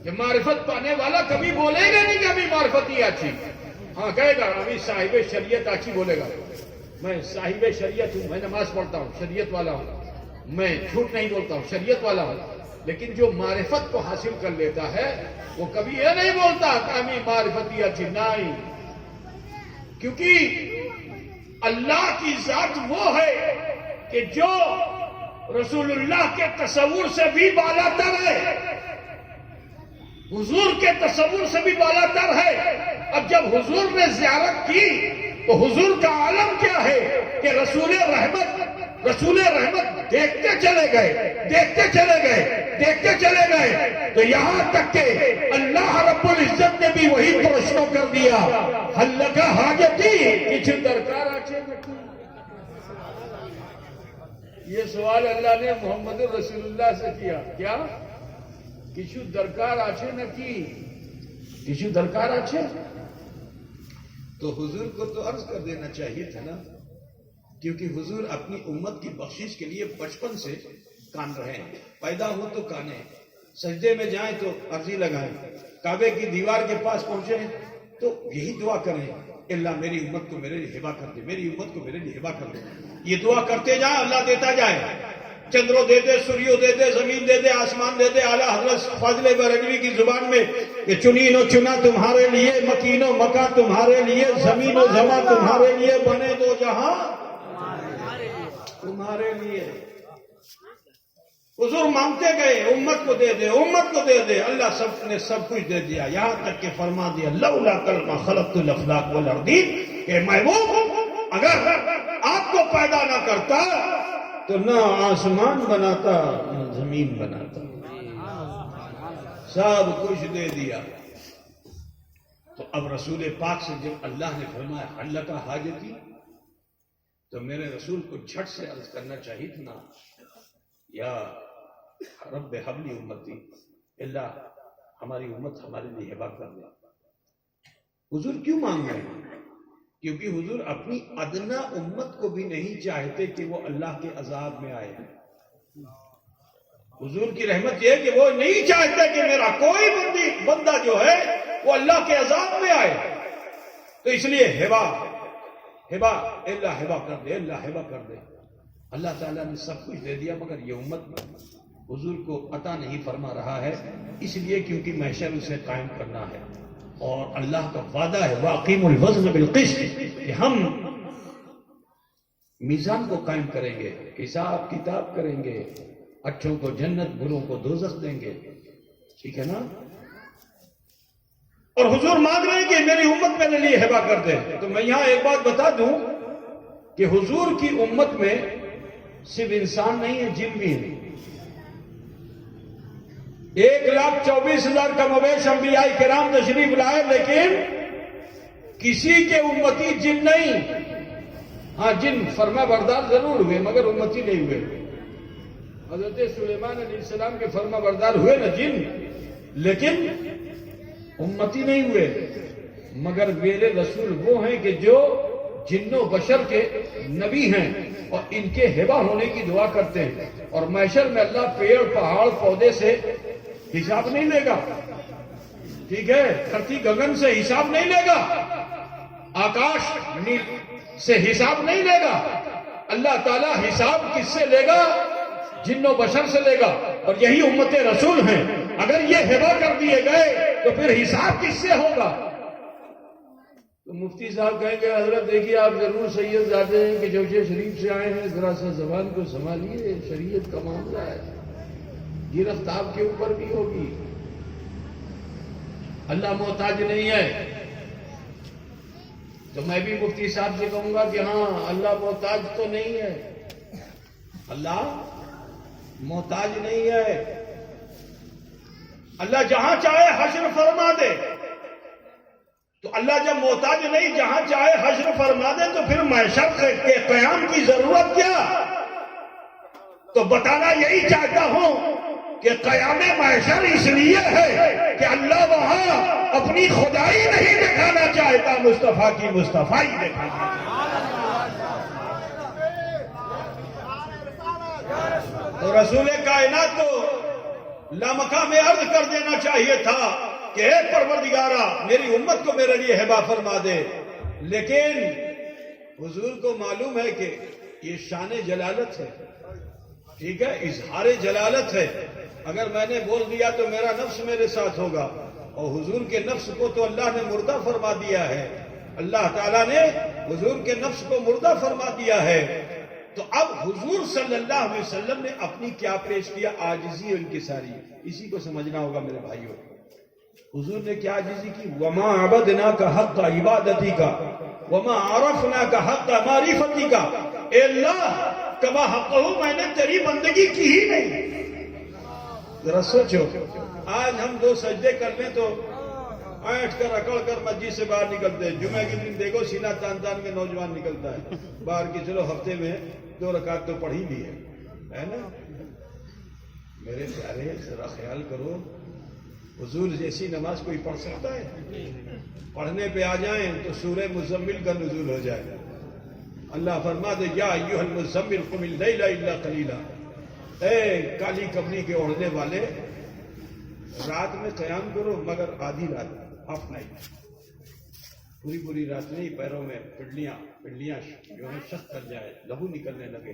کہ معرفت پانے والا کبھی بولے گا نہیں کہ ابھی معرفت ہی اچھی. ہاں کہے گا ابھی صاحب شریعت اچھی بولے گا. میں صاحب شریعت ہوں، میں نماز پڑھتا ہوں، شریعت والا ہوں، میں جھوٹ نہیں بولتا ہوں، شریعت والا ہوں. لیکن جو معرفت کو حاصل کر لیتا ہے وہ کبھی یہ نہیں بولتا کہ ابھی معرفت ہی اچھی نہیں. کیونکہ اللہ کی ذات وہ ہے کہ جو رسول اللہ کے تصور سے بھی بالا تر ہے، حضور کے تصور سے بھی بالا تر ہے. اب جب حضور نے زیارت کی تو حضور کا عالم کیا ہے کہ رسول رحمت دیکھتے چلے گئے تو یہاں تک کہ اللہ رب العزت نے بھی وہی پرشنوں کر دیا، حل کا حاجتی کچھ درکار آچے نکی. یہ سوال اللہ نے محمد رسول اللہ سے کیا، کیا کچھ درکار آچے نکی، کچھ درکار آچے. تو حضور کو تو عرض کر دینا چاہیے تھا نا، کیونکہ حضور اپنی امت کی بخشش کے لیے بچپن سے کان رہے ہیں. پیدا ہو تو کانے، سجدے میں جائیں تو عرضی لگائیں، کعبے کی دیوار کے پاس پہنچے تو یہی دعا کریں، اللہ میری امت کو میرے لیے ہبا کر دے، میری امت کو میرے لیے ہبا کر دے. یہ دعا کرتے جائیں، اللہ دیتا جائے. چندرو دے دے، سوریو دے دے، زمین دے دے، آسمان دے دے. اعلیٰ حضرت فاضل برگوی کی زبان میں کہ چنین و چنا تمہارے لیے، مکین و مکا تمہارے لیے، زمین و زما تمہارے لیے، بنے دو جہاں تمہارے لیے. حضور مانگتے گئے امت کو دے دے، امت کو دے دے. اللہ سب نے سب کچھ دے دیا، یہاں تک کہ فرما دیا لولا کلمہ خلقت الافلاک والارضین، کہ محبوب اگر آپ کو پیدا نہ کرتا تو نہ آسمان بناتا نہ زمین بناتا. سب کچھ دے دیا. تو اب رسول پاک سے جب اللہ نے فرمایا حل کا حاجتی، تو میرے رسول کو جھٹ سے عرض کرنا چاہیے تھا نا، یا رب حبلی امتی، اللہ ہماری امت ہمارے لیے ہبا کر دے. حضور کیوں مانگ رہے ہیں؟ کیونکہ حضور اپنی ادنا امت کو بھی نہیں چاہتے کہ وہ اللہ کے عذاب میں آئے. حضور کی رحمت یہ ہے کہ وہ نہیں چاہتے کہ میرا کوئی بندہ جو ہے وہ اللہ کے عذاب میں آئے. تو اس لیے ہبا اللہ ہبا کر دے، اللہ ہبا کر دے. اللہ تعالیٰ نے سب کچھ دے دیا، مگر یہ امت حضور کو عطا نہیں فرما رہا ہے. اس لیے کیونکہ محشر اسے قائم کرنا ہے، اور اللہ کا وعدہ ہے وَأَقِيمُوا الْوَزْنَ بِالْقِسْطِ، کہ ہم میزان کو قائم کریں گے، حساب کتاب کریں گے، اچھوں کو جنت، بروں کو دوزخ دیں گے. ٹھیک ہے نا؟ اور حضور مانگ رہے ہیں کہ میری امت میرے لیے ہبا کر دے. تو میں یہاں ایک بات بتا دوں کہ حضور کی امت میں صرف انسان نہیں ہے، جن بھی ہے. 1,24,000 کا مویش انبیاء کرام تشریف لائے، لیکن کسی کے امتی جن نہیں. ہاں جن فرما بردار ضرور ہوئے مگر امتی نہیں ہوئے. حضرت سلیمان علیہ السلام کے فرما بردار ہوئے نا جن، لیکن امتی نہیں ہوئے. مگر میرے رسول وہ ہیں کہ جو جن و بشر کے نبی ہیں اور ان کے ہبا ہونے کی دعا کرتے ہیں. اور محشر میں اللہ پیڑ پہاڑ پودے سے حساب نہیں لے گا. ٹھیک ہے؟ دھرتی گگن سے حساب نہیں لے گا، آکاش سے حساب نہیں لے گا. اللہ تعالیٰ حساب کس سے لے گا؟ جن و بشر سے لے گا، اور یہی امت رسول ہیں۔ اگر یہ ہبہ کر دیے گئے تو پھر حساب کس سے ہوگا؟ تو مفتی صاحب کہیں گے حضرت دیکھیے آپ ضرور سید زادے ہیں کہ جوشے شریف سے آئے ہیں، ذرا سا زبان کو سنبھالیے، شریعت کا معاملہ ہے، گرفت آپ کے اوپر بھی ہوگی۔ اللہ محتاج نہیں ہے، تو میں بھی مفتی صاحب سے کہوں گا کہ ہاں اللہ محتاج تو نہیں ہے، اللہ محتاج نہیں ہے۔ اللہ جہاں چاہے حشر فرما دے، تو اللہ جب محتاج نہیں، جہاں چاہے حشر فرما دے تو پھر محشر کے قیام کی ضرورت کیا؟ تو بتانا یہی چاہتا ہوں کہ قیام محشر اس لیے ہے کہ اللہ وہاں اپنی خدائی نہیں دکھانا چاہتا، مصطفیٰ کی مصطفائی دکھانا چاہتا۔ تو رسول کائنات کو لامقام عرض کر دینا چاہیے تھا کہ اے پروردگارا میری امت کو میرے لیے ہبہ فرما دے، لیکن حضور کو معلوم ہے کہ یہ شان جلالت ہے، ٹھیک ہے، اظہار جلالت ہے۔ اگر میں نے بول دیا تو میرا نفس میرے ساتھ ہوگا، اور حضور کے نفس کو تو اللہ نے مردہ فرما دیا ہے، اللہ تعالیٰ نے حضور کے نفس کو مردہ فرما دیا ہے۔ تو اب حضور صلی اللہ علیہ وسلم نے اپنی کیا پیش کیا؟ عاجزی اور انکساری، اسی کو سمجھنا ہوگا میرے بھائیوں۔ حضور نے کیا عاجزی کی؟ وما عبدناک حق عبادتی کا وما عرفناک حق معرفتی کا، اے اللہ کما حقہ، میں نے تیری بندگی کی ہی نہیں۔ ذرا سوچو، آج ہم دو سجدے کر لیں تو آئٹ کر اکڑ کر مسجد سے باہر نکلتے ہیں، جمعہ کے دن دیکھو سینہ تان تان کے نوجوان نکلتا ہے باہر کی، چلو ہفتے میں 2 رکعت تو پڑھ ہی لی ہے نا۔ میرے پیارے ذرا خیال کرو، حضور جیسی نماز کوئی پڑھ سکتا ہے؟ پڑھنے پہ آ جائیں تو سورہ مزمل کا نزول ہو جائے۔ اللہ فرما دے یا ایھا المزمل قم اللیل الا قلیلا، اے کالی کمنی کے اوڑھنے والے، رات میں قیام کرو مگر آدھی رات، ہاف نائٹ، پوری رات نہیں، پیروں میں پنڈلیاں جو ہے شخ کر جائے، لہو نکلنے لگے،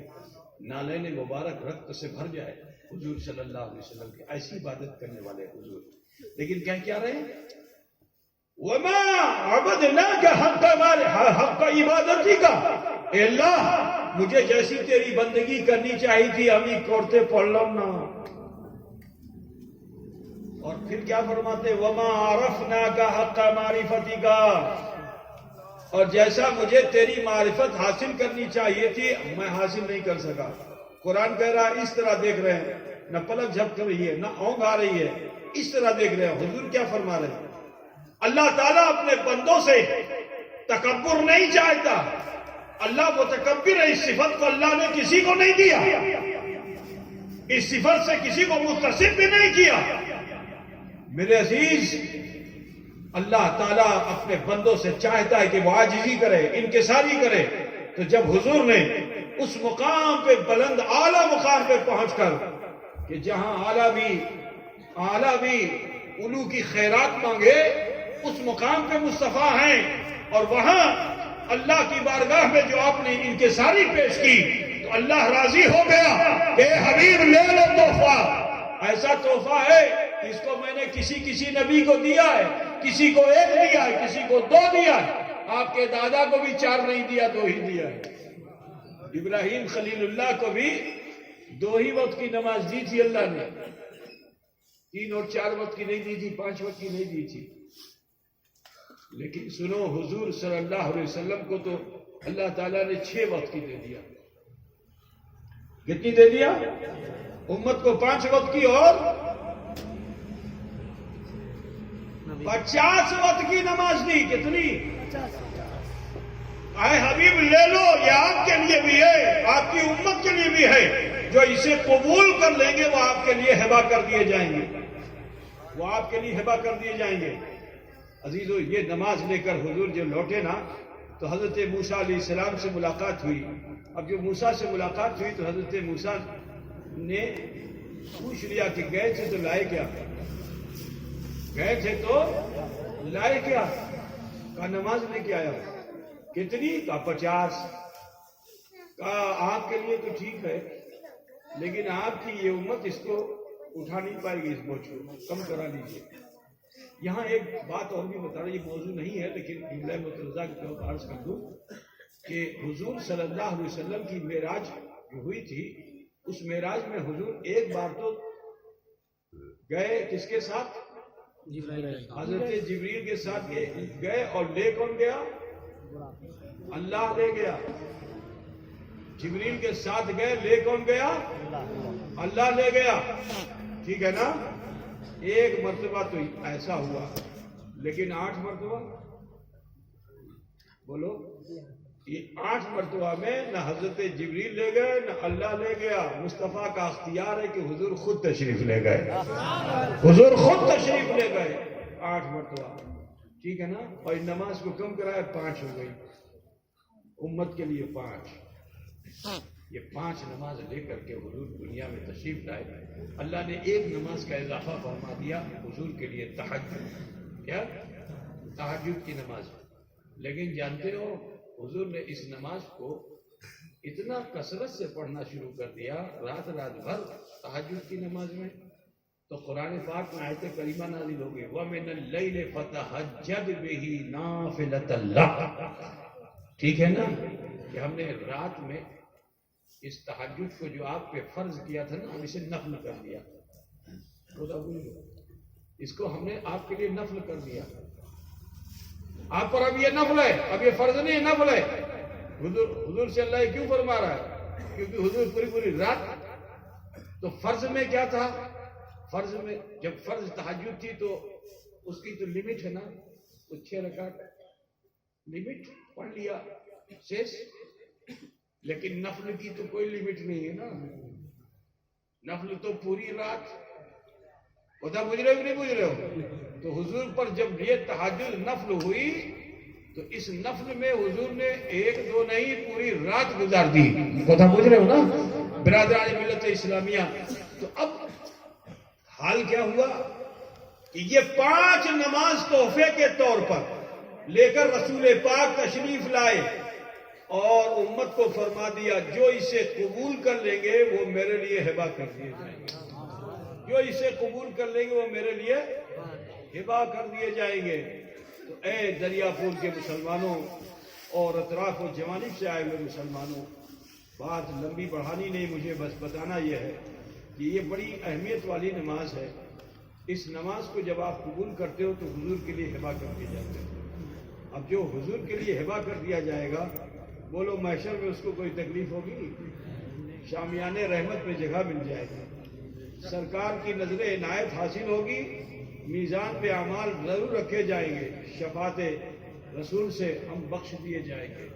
نالین مبارک رقت سے بھر جائے، حضور صلی اللہ علیہ وسلم کی ایسی عبادت کرنے والے حضور۔ لیکن کیا رہے ہیں؟ وما عبدناک حق عبادتی کا، اے اللہ مجھے جیسی تیری بندگی کرنی چاہیے تھی ہمیں کوڑتے پڑھ لو نا۔ اور پھر کیا فرماتے؟ وما عرفناک حق معرفتی کا، اور جیسا مجھے تیری معرفت حاصل کرنی چاہیے تھی میں حاصل نہیں کر سکا۔ قرآن کہہ رہا ہے اس طرح دیکھ رہے ہیں، نہ پلک جھپک رہی ہے نہ اونگ آ رہی ہے، اس طرح دیکھ رہے ہیں۔ حضور کیا فرما رہے ہیں؟ اللہ تعالیٰ اپنے بندوں سے تکبر نہیں چاہتا، اللہ متکبر ہے، اس صفت کو اللہ نے کسی کو نہیں دیا، اس صفت سے کسی کو متصف بھی نہیں کیا۔ میرے عزیز، اللہ تعالیٰ اپنے بندوں سے چاہتا ہے کہ وہ عاجزی کرے، انکساری کرے۔ تو جب حضور نے اس مقام پہ، بلند اعلیٰ مقام پہ پہنچ کر، کہ جہاں اعلیٰ بھی علو کی خیرات مانگے، اس مقام پہ مصطفیٰ ہیں، اور وہاں اللہ کی بارگاہ میں جو آپ نے انکساری پیش کی تو اللہ راضی ہو گیا کہ حبیب لے لو تحفہ۔ ایسا تحفہ ہے اس کو میں نے کسی نبی کو دیا ہے، کسی کو 1 دیا ہے، کسی کو 2 دیا ہے، آپ کے دادا کو بھی 4 نہیں دیا، 2 ہی دیا ہے۔ ابراہیم خلیل اللہ کو بھی 2 ہی وقت کی نماز دی تھی اللہ نے، 3 اور 4 وقت کی نہیں دی تھی، 5 وقت کی نہیں دی تھی۔ لیکن سنو، حضور صلی اللہ علیہ وسلم کو تو اللہ تعالیٰ نے 6 وقت کی دے دیا۔ کتنی دے دیا؟ امت کو 5 وقت کی اور 50 وقت کی نماز دی۔ کتنی؟ اے حبیب لے لو، یہ آپ کے لیے بھی ہے، آپ کی امت کے لیے بھی ہے، جو اسے قبول کر لیں گے وہ آپ کے لیے ہبہ کر دیے جائیں گے، وہ آپ کے لیے ہبہ کر دیے جائیں گے۔ عزیزو، یہ نماز لے کر حضور جو لوٹے نا تو حضرت موسیٰ علیہ السلام سے ملاقات ہوئی۔ اب جو موسیٰ سے ملاقات ہوئی تو حضرت موسیٰ نے پوچھ لیا کہ گئے تھے تو لائے کیا؟ گئے تھے تو لائے کیا؟ کہا نماز لے کے آیا۔ کتنی؟ کہا 50۔ کہا آپ کے لیے تو ٹھیک ہے لیکن آپ کی یہ امت اس کو اٹھا نہیں پائے گی، اس بوجھ کو کم کرا لیجیے۔ یہاں ایک بات اور بھی بتا رہا، یہ موضوع نہیں ہے لیکن جملہ مترضہ کے طور پر عرض کر دوں کہ حضور صلی اللہ علیہ وسلم کی معراج جو ہوئی تھی، اس معراج میں حضور ایک بار تو گئے کس کے ساتھ؟ حضرت جبریل کے ساتھ گئے، اور لے کون گیا؟ اللہ لے گیا۔ جبریل کے ساتھ گئے، لے کون گیا؟ اللہ لے گیا، ٹھیک ہے نا؟ ایک مرتبہ تو ایسا ہوا، لیکن 8 مرتبہ بولو، یہ 8 مرتبہ میں نہ حضرت جبریل لے گئے نہ اللہ لے گیا۔ مصطفیٰ کا اختیار ہے کہ حضور خود تشریف لے گئے، حضور خود تشریف لے گئے 8 مرتبہ، ٹھیک ہے نا؟ اور نماز کو کم کرائے 5 ہو گئی، امت کے لیے 5۔ یہ 5 نماز لے کر کے حضور دنیا میں تشریف لائے۔ اللہ نے ایک نماز کا اضافہ فرما دیا حضور کے لیے، تہجد۔ کیا؟ تہجد کی نماز۔ لیکن جانتے ہو حضور نے اس نماز کو اتنا کثرت سے پڑھنا شروع کر دیا، رات بھر تہجد کی نماز میں، تو قرآن پاک میں آیت کریمہ نازل ہو گئی، وَمِنَ اللَّيْلِ فَتَہَجَّدْ بِهِ نَافِلَةً لَكَ۔ ٹھیک ہے نا؟ کہ ہم نے رات میں اس تہجد کو جو آپ پہ فرض کیا تھا نا، ہم اسے نفل کر دیا۔ اس کو ہم نے آپ کے لیے نفل کر دیا۔ آپ پر اب یہ نفل ہے، اب یہ فرض نہیں ہے، نفل ہے۔ حضور سے اللہ کیوں فرما رہا ہے؟ کیونکہ حضور پوری رات، تو فرض میں کیا تھا؟ فرض میں جب فرض تہجد تھی تو اس کی تو لمٹ ہے نا، تو 6 رکعت لمٹ پڑھ لیا شیش۔ لیکن نفل کی تو کوئی لمٹ نہیں ہے نا، نفل تو پوری رات۔ خدا بجھ رہے ہو کہ نہیں بجھ رہے ہو؟ تو حضور پر جب یہ تہجد نفل ہوئی تو اس نفل میں حضور نے 1 2 نہیں پوری رات گزار دی۔ خدا بجھ رہے ہو نا برادران ملت اسلامیہ؟ تو اب حال کیا ہوا کہ یہ 5 نماز تحفے کے طور پر لے کر رسول پاک تشریف لائے، اور امت کو فرما دیا جو اسے قبول کر لیں گے وہ میرے لیے ہبہ کر دیے جائیں گے، جو اسے قبول کر لیں گے وہ میرے لیے ہبہ کر دیے جائیں گے۔ تو اے دریا پور کے مسلمانوں اور اطراف و جوانب سے آئے ہوئے مسلمانوں، بات لمبی بڑھانی نہیں، مجھے بس بتانا یہ ہے کہ یہ بڑی اہمیت والی نماز ہے۔ اس نماز کو جب آپ قبول کرتے ہو تو حضور کے لیے ہبہ کر دیے جاتے ہیں۔ اب جو حضور کے لیے ہبہ کر دیا جائے گا، بولو محشر میں اس کو کوئی تکلیف ہوگی؟ شامیان رحمت میں جگہ مل جائے گی، سرکار کی نظر عنایت حاصل ہوگی، میزان پہ اعمال ضرور رکھے جائیں گے، شفاعت رسول سے ہم بخش دیے جائیں گے۔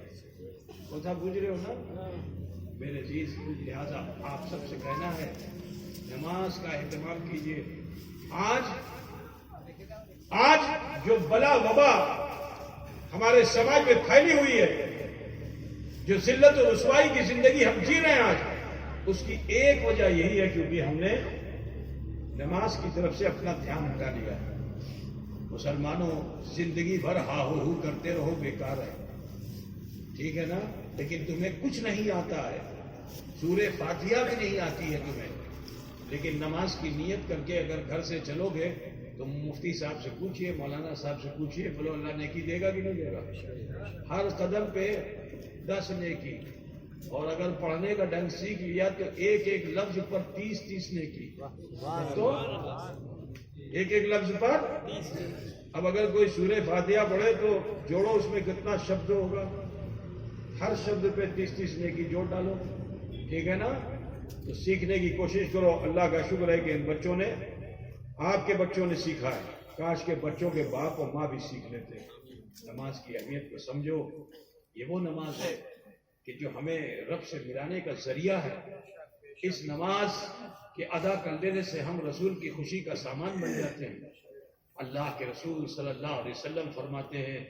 کتھا بوجھ رہے ہو نا میرے عزیز؟ لہذا آپ سب سے کہنا ہے نماز کا اہتمام کیجیے۔ آج جو بلا وبا ہمارے سماج میں پھیلی ہوئی ہے، جو ذلت و رسوائی کی زندگی ہم جی رہے ہیں آج، اس کی ایک وجہ یہی ہے کیونکہ ہم نے نماز کی طرف سے اپنا دھیان ہٹا لیا ہے۔ مسلمانوں زندگی بھر ہا ہو کرتے رہو، بیکار ہے، ٹھیک ہے نا؟ لیکن تمہیں کچھ نہیں آتا ہے، سورہ فاتحہ بھی نہیں آتی ہے تمہیں، لیکن نماز کی نیت کر کے اگر گھر سے چلو گے تو مفتی صاحب سے پوچھئے، مولانا صاحب سے پوچھئے، بولو اللہ نیکی دے گا کہ نہیں دے گا؟ ہر قدم پہ 10 نیکی، اور اگر پڑھنے کا ڈھنگ سیکھ لیا تو ایک لفظ پر 30 نیکی، تو ایک لفظ پر۔ اب اگر کوئی سورہ فاتحہ پڑھے تو جوڑو اس میں کتنا شبد ہوگا، ہر شبد پہ 30 نیکی جوڑ ڈالو، ٹھیک ہے نا؟ تو سیکھنے کی کوشش کرو۔ اللہ کا شکر ہے کہ ان بچوں نے، آپ کے بچوں نے سیکھا ہے، کاش کے بچوں کے باپ اور ماں بھی سیکھ لیتے۔ نماز کی اہمیت کو سمجھو، یہ وہ نماز ہے کہ جو ہمیں رب سے ملانے کا ذریعہ ہے۔ اس نماز کے ادا کر لینے سے ہم رسول کی خوشی کا سامان بن جاتے ہیں۔ اللہ کے رسول صلی اللہ علیہ وسلم فرماتے ہیں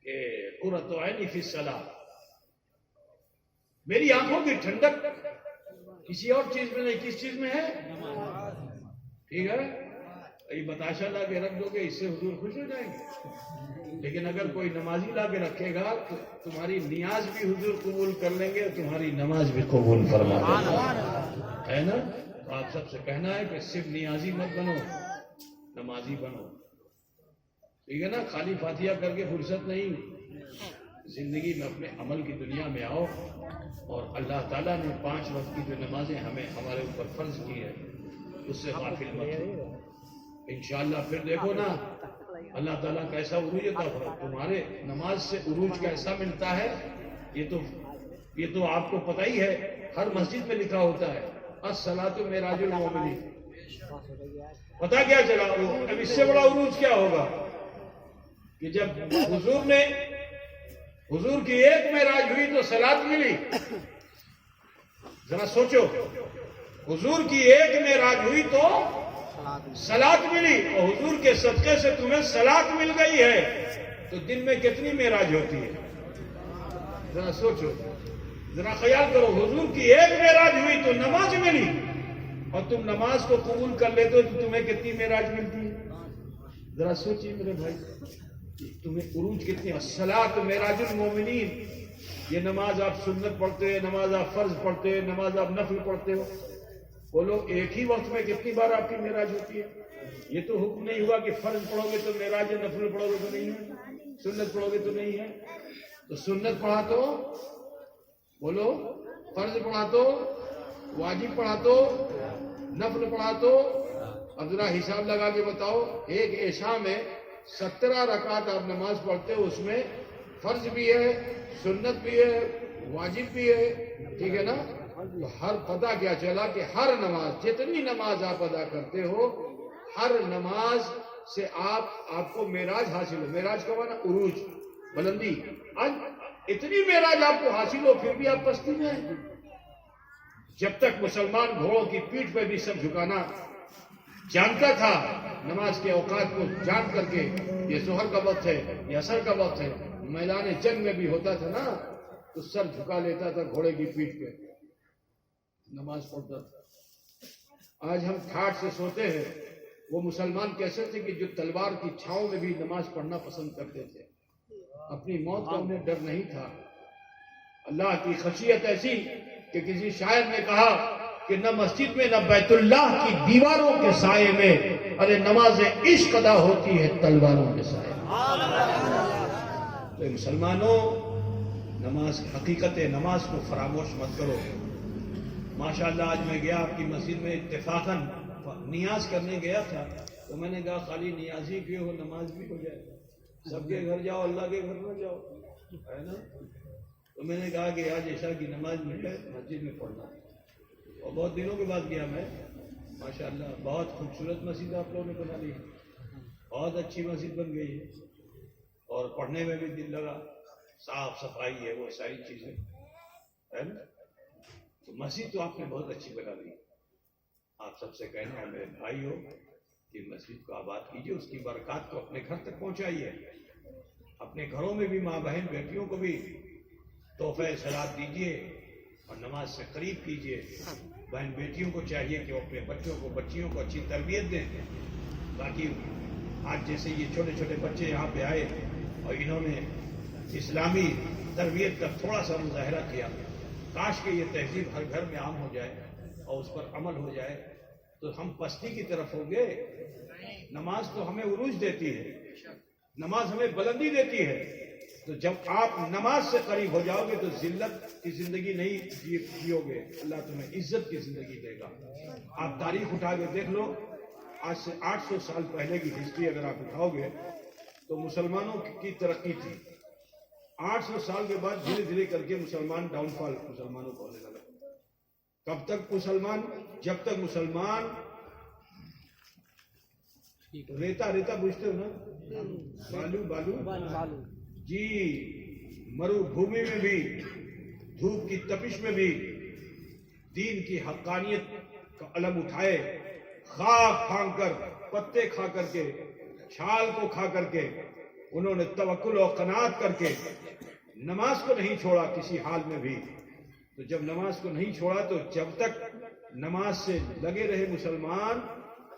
کہ قرۃ عینی فی الصلاۃ، میری آنکھوں کی ٹھنڈک کسی اور چیز میں نہیں، کس چیز میں ہے؟ ٹھیک ہے، یہ بتاشا لا کے رکھ دو گے، اس سے حضور خوش ہو جائیں گے. لیکن اگر کوئی نمازی لا کے رکھے گا تو تمہاری نیاز بھی حضور قبول کر لیں گے، تمہاری نماز بھی قبول فرما دیں گے، ہے نا. تو آپ سب سے کہنا ہے کہ صرف نیازی مت بنو، نمازی بنو. ٹھیک ہے نا. خالی فاتحہ کر کے فرصت نہیں، زندگی میں اپنے عمل کی دنیا میں آؤ. اور اللہ تعالیٰ نے 5 وقت کی جو نمازیں ہمارے اوپر فرض کی ہے اس سے غافل مت ہو. انشاءاللہ پھر دیکھو نا اللہ تعالیٰ کیسا عروج عطا فرمائے. تمہارے نماز سے عروج کیسا ملتا ہے یہ تو آپ کو پتہ ہی ہے، ہر مسجد میں لکھا ہوتا ہے الصلاۃ معراج المومنین. پتہ کیا چلا؟ اب اس سے بڑا عروج کیا ہوگا کہ جب حضور کی ایک معراج ہوئی تو صلاۃ ملی. ذرا سوچو، حضور کی ایک معراج ہوئی تو صلاۃ ملی، اور حضور کے صدقے سے تمہیں صلاۃ مل گئی ہے تو دن میں کتنی معراج ہوتی ہے؟ ذرا سوچو، ذرا خیال کرو. حضور کی ایک معراج ہوئی تو نماز ملی، اور تم نماز کو قبول کر لیتے ہو تو تمہیں کتنی معراج ملتی ہے؟ ذرا سوچیے میرے بھائی، تمہیں عروج کتنی. الصلاۃ معراج المومنین. یہ نماز آپ سنت پڑھتے ہیں، نماز آپ فرض پڑھتے ہیں، نماز آپ نفل پڑھتے ہو. بولو ایک ہی وقت میں کتنی بار آپ کی معراج ہوتی ہے؟ یہ تو حکم نہیں ہوا کہ فرض پڑھو گے تو معراج ہے، نفل پڑھو گے تو نہیں ہے، سنت پڑھو گے تو نہیں ہے. تو سنت پڑھا تو بولو، فرض پڑھا تو، واجب پڑھا تو، نفل پڑھا تو. اب ذرا حساب لگا کے بتاؤ، ایک عشاء میں 17 رکعت آپ نماز پڑھتے ہو، اس میں فرض بھی ہے، سنت بھی ہے، واجب بھی ہے. ٹھیک ہے نا. تو ہر پتہ کیا چلا کہ ہر نماز، جتنی نماز آپ ادا کرتے ہو، ہر نماز سے آپ کو معراج حاصل ہو. معراج کا معنی عروج، بلندی. آج اتنی معراج آپ کو حاصل ہو پھر بھی آپ پستی میں ہیں. جب تک مسلمان گھوڑوں کی پیٹھ پہ بھی سب جھکانا جانتا تھا، نماز کے اوقات کو جان کر کے یہ ظہر کا وقت ہے، یہ عصر کا وقت ہے، میدان جنگ میں بھی ہوتا تھا نا تو سر جھکا لیتا تھا گھوڑے کی پیٹھ پہ، نماز پڑھتا تھا. آج ہم ٹھاٹ سے سوتے ہیں. وہ مسلمان کیسے تھے کہ جو تلوار کی چھاؤں میں بھی نماز پڑھنا پسند کرتے تھے. اپنی موت کا انہیں ڈر نہیں تھا. اللہ کی خشیت ایسی کہ کسی شاعر نے کہا کہ نہ مسجد میں نہ بیت اللہ کی دیواروں کے سائے میں، ارے نماز عشق ادا ہوتی ہے تلواروں کے سائے میں. تو مسلمانوں، نماز، حقیقت نماز کو فراموش مت کرو. ماشاءاللہ آج میں گیا آپ کی مسجد میں، اتفاقاً نیاز کرنے گیا تھا تو میں نے کہا خالی نیازی کیوں ہو، نماز بھی ہو جائے. سب کے گھر جاؤ، اللہ کے گھر نہ جاؤ، ہے نا. تو میں نے کہا کہ آج عشاء کی نماز ملے مسجد میں پڑھنا. اور بہت دنوں کے بعد گیا میں. ماشاءاللہ بہت خوبصورت مسجد آپ لوگوں نے بنا لی، بہت اچھی مسجد بن گئی ہے، اور پڑھنے میں بھی دل لگا. صاف صفائی ہے، وہ ساری چیزیں ہے نا. تو مسجد تو آپ نے بہت اچھی بنا دی. آپ سب سے کہنا ہے میرے بھائی ہو کہ مسجد کو آباد کیجیے، اس کی برکات کو اپنے گھر تک پہنچائیے. اپنے گھروں میں بھی ماں بہن بیٹیوں کو بھی تحفہ صلات دیجیے اور نماز سے قریب کیجیے. بہن بیٹیوں کو چاہیے کہ وہ اپنے بچوں کو، بچیوں کو اچھی تربیت دیں. باقی آج جیسے یہ چھوٹے چھوٹے بچے یہاں پہ آئے اور انہوں نے اسلامی تربیت کا تھوڑا سا مظاہرہ کیا، کاش کہ یہ تہذیب ہر گھر میں عام ہو جائے اور اس پر عمل ہو جائے تو ہم پستی کی طرف ہوں گے. نماز تو ہمیں عروج دیتی ہے، نماز ہمیں بلندی دیتی ہے. تو جب آپ نماز سے قریب ہو جاؤ گے تو ذلت کی زندگی نہیں جیو گے، اللہ تمہیں عزت کی زندگی دے گا. آپ تاریخ اٹھا کے دیکھ لو، آج سے 800 سال پہلے کی ہسٹری اگر آپ اٹھاؤ گے تو مسلمانوں کی ترقی تھی. 800 سال کے بعد دھیرے دھیرے کر کے مسلمان ڈاؤن فال مسلمانوں کو ہونے لگا. کب تک مسلمان؟ جب تک مسلمان ریتا ریتا بوجھتے ہو نا، بالو جی، مرو بھومی میں بھی، دھوپ کی تپش میں بھی دین کی حقانیت کا علم اٹھائے، خاک پھانک کر، پتے کھا کر کے، چھال کو کھا کر کے، انہوں نے توکل اور قناعت کر کے نماز کو نہیں چھوڑا کسی حال میں بھی. تو جب نماز کو نہیں چھوڑا تو جب تک نماز سے لگے رہے مسلمان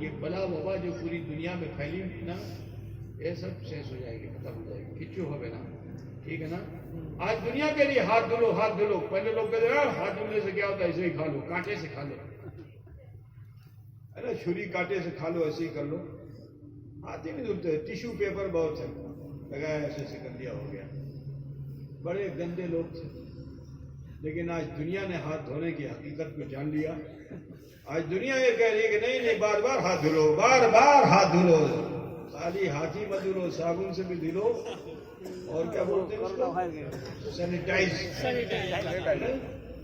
یہ بلا وبا جو پوری دنیا میں پھیلی نا یہ سب سیس ہو جائے گی, ختم ہو جائے گی, کچو ہوگا نا, ٹھیک ہے نا. آج دنیا کے لیے ہاتھ دھلو ہاتھ دھلو. پہلے لوگ کہتے ہیں ہاتھ دھلنے سے کیا ہوتا ہے, ایسے ہی کھا لو, کانٹے سے کھا لو, ہے نا, چھری کانٹے سے کھا لو, ایسے ہی کر لو. ہاتھ ہی نہیں دھلتے, ٹیشو پیپر بہت ہے لگایا ایسے سے کر دیا, ہو گیا. بڑے گندے لوگ تھے, لیکن آج دنیا نے ہاتھ دھونے کی حقیقت کو جان لیا. آج دنیا یہ کہہ رہی ہے کہ نہیں بار بار ہاتھ دھلو, بار بار ہاتھ دھلو, خالی ہاتھ ہی مت دھلو, صابن سے بھی دھلو, اور کیا بولتے ہیں اس کو,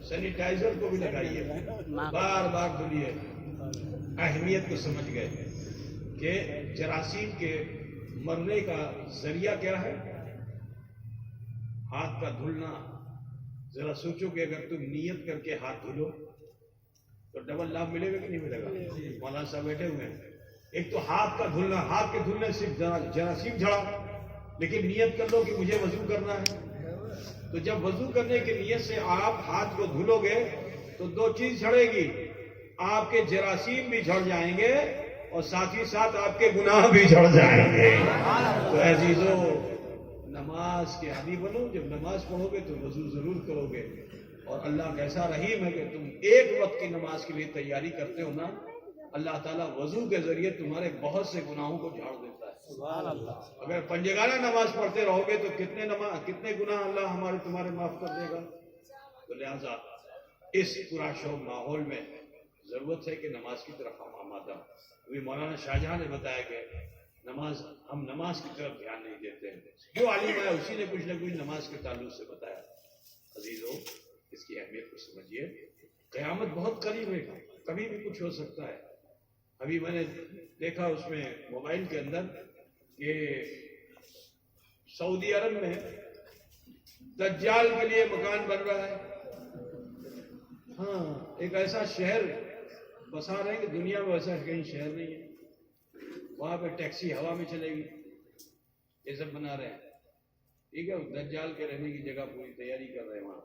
سینیٹائزر کو بھی لگائیے, بار بار دھلیے. اہمیت کو سمجھ گئے کہ جراثیم کے مرنے کا ذریعہ کیا ہے, ہاتھ کا دھلنا. ذرا سوچو کہ اگر تم نیت کر کے ہاتھ دھلو تو ڈبل لابھ ملے گا کہ نہیں ملے گا. مولانا صاحب بیٹھے ہوئے ہیں, ایک تو ہاتھ کا دھلنا, ہاتھ کے دھلنے سے جراثیم جھڑا, لیکن نیت کر لو کہ مجھے وضو کرنا ہے. تو جب وضو کرنے کی نیت سے آپ ہاتھ کو دھلو گے تو دو چیز جھڑے گی, آپ کے جراثیم بھی جھڑ جائیں گے اور ساتھ ہی ساتھ آپ کے گناہ بھی جھڑ جائیں گے. تو عزیزو, نماز کے عادی بنو, جب نماز پڑھو گے تو وضو ضرور کرو گے. اور اللہ کیسا رحیم ہے کہ تم ایک وقت کی نماز کے لیے تیاری کرتے ہو نا, اللہ تعالیٰ وضو کے ذریعے تمہارے بہت سے گناہوں کو جھاڑ دیتا ہے. سبحان اللہ. اگر پنجگانہ نماز پڑھتے رہو گے تو کتنے گناہ اللہ ہمارے تمہارے معاف کر دے گا. تو لہذا اس پورا شوق ماحول میں ضرورت ہے کہ نماز کی طرف ہم آمادہ. ابھی مولانا شاہجہاں نے بتایا کہ ہم نماز کی طرف دھیان نہیں دیتے ہیں. جو عالم ہے اسی نے کچھ نہ کچھ نماز کے تعلق سے بتایا. عزیزو, اس کی اہمیت کو سمجھیے. قیامت بہت قریب ہے, کبھی بھی کچھ ہو سکتا ہے. ابھی میں نے دیکھا اس میں موبائل کے اندر کہ سعودی عرب میں دجال کے لیے مکان بن رہا ہے. ہاں, ایک ایسا شہر بسا رہے ہیں کہ دنیا میں ویسا کہیں شہر نہیں ہے. وہاں پہ ٹیکسی ہوا میں چلے گی, یہ سب بنا رہے ہیں. ٹھیک ہے, دجال کے رہنے کی جگہ پوری تیاری کر رہے ہیں وہاں.